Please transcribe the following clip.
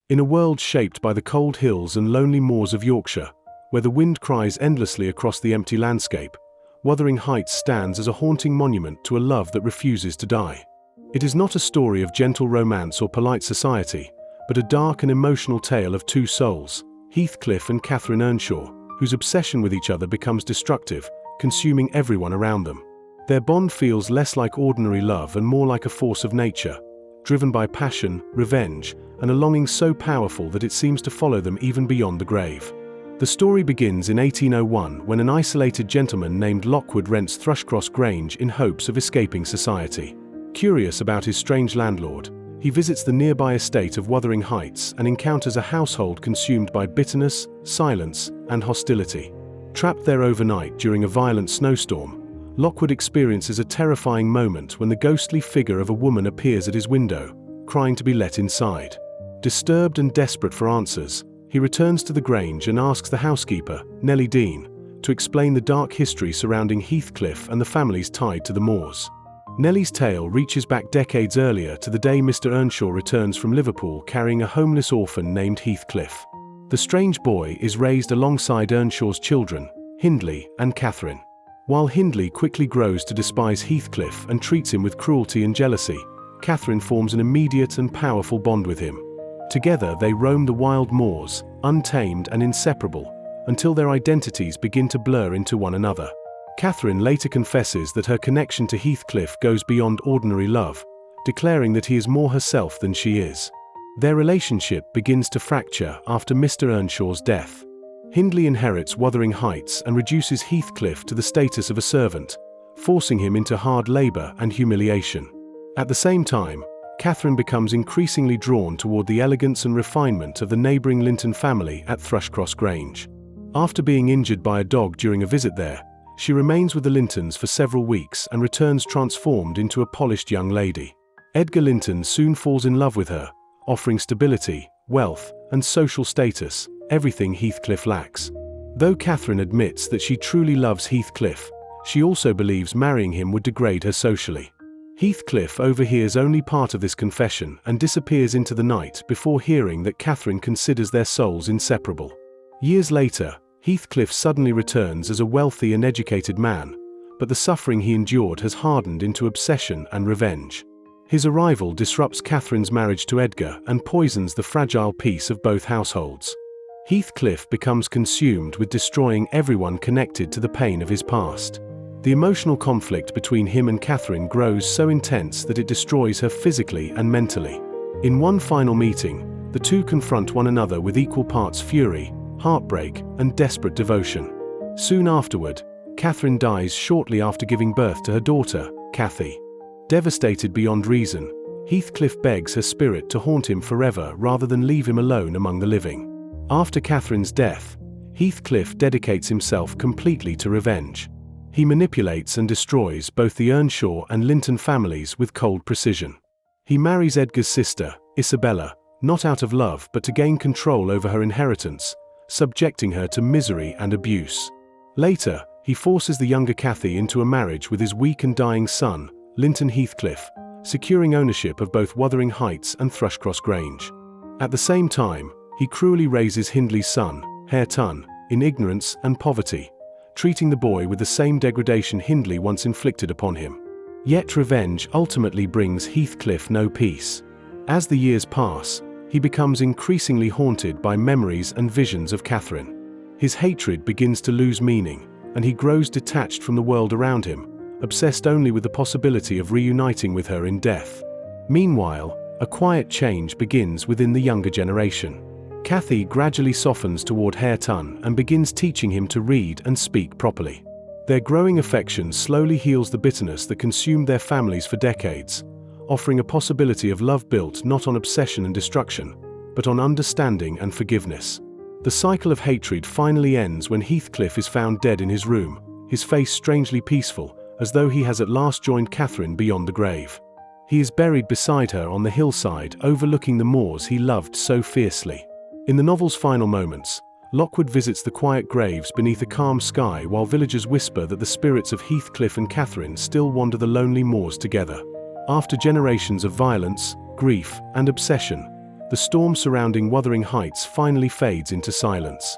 In a world shaped by the cold hills and lonely moors of Yorkshire, where the wind cries endlessly across the empty landscape, Wuthering Heights stands as a haunting monument to a love that refuses to die. It is not a story of gentle romance or polite society, but a dark and emotional tale of two souls, Heathcliff and Catherine Earnshaw, whose obsession with each other becomes destructive, consuming everyone around them. Their bond feels less like ordinary love and more like a force of nature, driven by passion, revenge, and a longing so powerful that it seems to follow them even beyond the grave. The story begins in 1801 when an isolated gentleman named Lockwood rents Thrushcross Grange in hopes of escaping society. Curious about his strange landlord, he visits the nearby estate of Wuthering Heights and encounters a household consumed by bitterness, silence, and hostility. Trapped there overnight during a violent snowstorm, Lockwood experiences a terrifying moment when the ghostly figure of a woman appears at his window, crying to be let inside. Disturbed and desperate for answers, he returns to the Grange and asks the housekeeper, Nellie Dean, to explain the dark history surrounding Heathcliff and the families tied to the moors. Nellie's tale reaches back decades earlier to the day Mr. Earnshaw returns from Liverpool carrying a homeless orphan named Heathcliff. The strange boy is raised alongside Earnshaw's children, Hindley and Catherine. While Hindley quickly grows to despise Heathcliff and treats him with cruelty and jealousy, Catherine forms an immediate and powerful bond with him. Together they roam the wild moors, untamed and inseparable, until their identities begin to blur into one another. Catherine later confesses that her connection to Heathcliff goes beyond ordinary love, declaring that he is more herself than she is. Their relationship begins to fracture after Mr. Earnshaw's death. Hindley inherits Wuthering Heights and reduces Heathcliff to the status of a servant, forcing him into hard labor and humiliation. At the same time, Catherine becomes increasingly drawn toward the elegance and refinement of the neighboring Linton family at Thrushcross Grange. After being injured by a dog during a visit there, she remains with the Lintons for several weeks and returns transformed into a polished young lady. Edgar Linton soon falls in love with her, offering stability, wealth, and social status, everything Heathcliff lacks. Though Catherine admits that she truly loves Heathcliff, she also believes marrying him would degrade her socially. Heathcliff overhears only part of this confession and disappears into the night before hearing that Catherine considers their souls inseparable. Years later, Heathcliff suddenly returns as a wealthy and educated man, but the suffering he endured has hardened into obsession and revenge. His arrival disrupts Catherine's marriage to Edgar and poisons the fragile peace of both households. Heathcliff becomes consumed with destroying everyone connected to the pain of his past. The emotional conflict between him and Catherine grows so intense that it destroys her physically and mentally. In one final meeting, the two confront one another with equal parts fury, heartbreak, and desperate devotion. Soon afterward, Catherine dies shortly after giving birth to her daughter, Cathy. Devastated beyond reason, Heathcliff begs her spirit to haunt him forever rather than leave him alone among the living. After Catherine's death, Heathcliff dedicates himself completely to revenge. He manipulates and destroys both the Earnshaw and Linton families with cold precision. He marries Edgar's sister, Isabella, not out of love but to gain control over her inheritance, subjecting her to misery and abuse. Later, he forces the younger Cathy into a marriage with his weak and dying son, Linton Heathcliff, securing ownership of both Wuthering Heights and Thrushcross Grange. At the same time, he cruelly raises Hindley's son, Hareton, in ignorance and poverty, treating the boy with the same degradation Hindley once inflicted upon him. Yet revenge ultimately brings Heathcliff no peace. As the years pass, he becomes increasingly haunted by memories and visions of Catherine. His hatred begins to lose meaning, and he grows detached from the world around him, obsessed only with the possibility of reuniting with her in death. Meanwhile, a quiet change begins within the younger generation. Cathy gradually softens toward Hareton and begins teaching him to read and speak properly. Their growing affection slowly heals the bitterness that consumed their families for decades, offering a possibility of love built not on obsession and destruction, but on understanding and forgiveness. The cycle of hatred finally ends when Heathcliff is found dead in his room, his face strangely peaceful, as though he has at last joined Catherine beyond the grave. He is buried beside her on the hillside overlooking the moors he loved so fiercely. In the novel's final moments, Lockwood visits the quiet graves beneath a calm sky while villagers whisper that the spirits of Heathcliff and Catherine still wander the lonely moors together. After generations of violence, grief, and obsession, the storm surrounding Wuthering Heights finally fades into silence.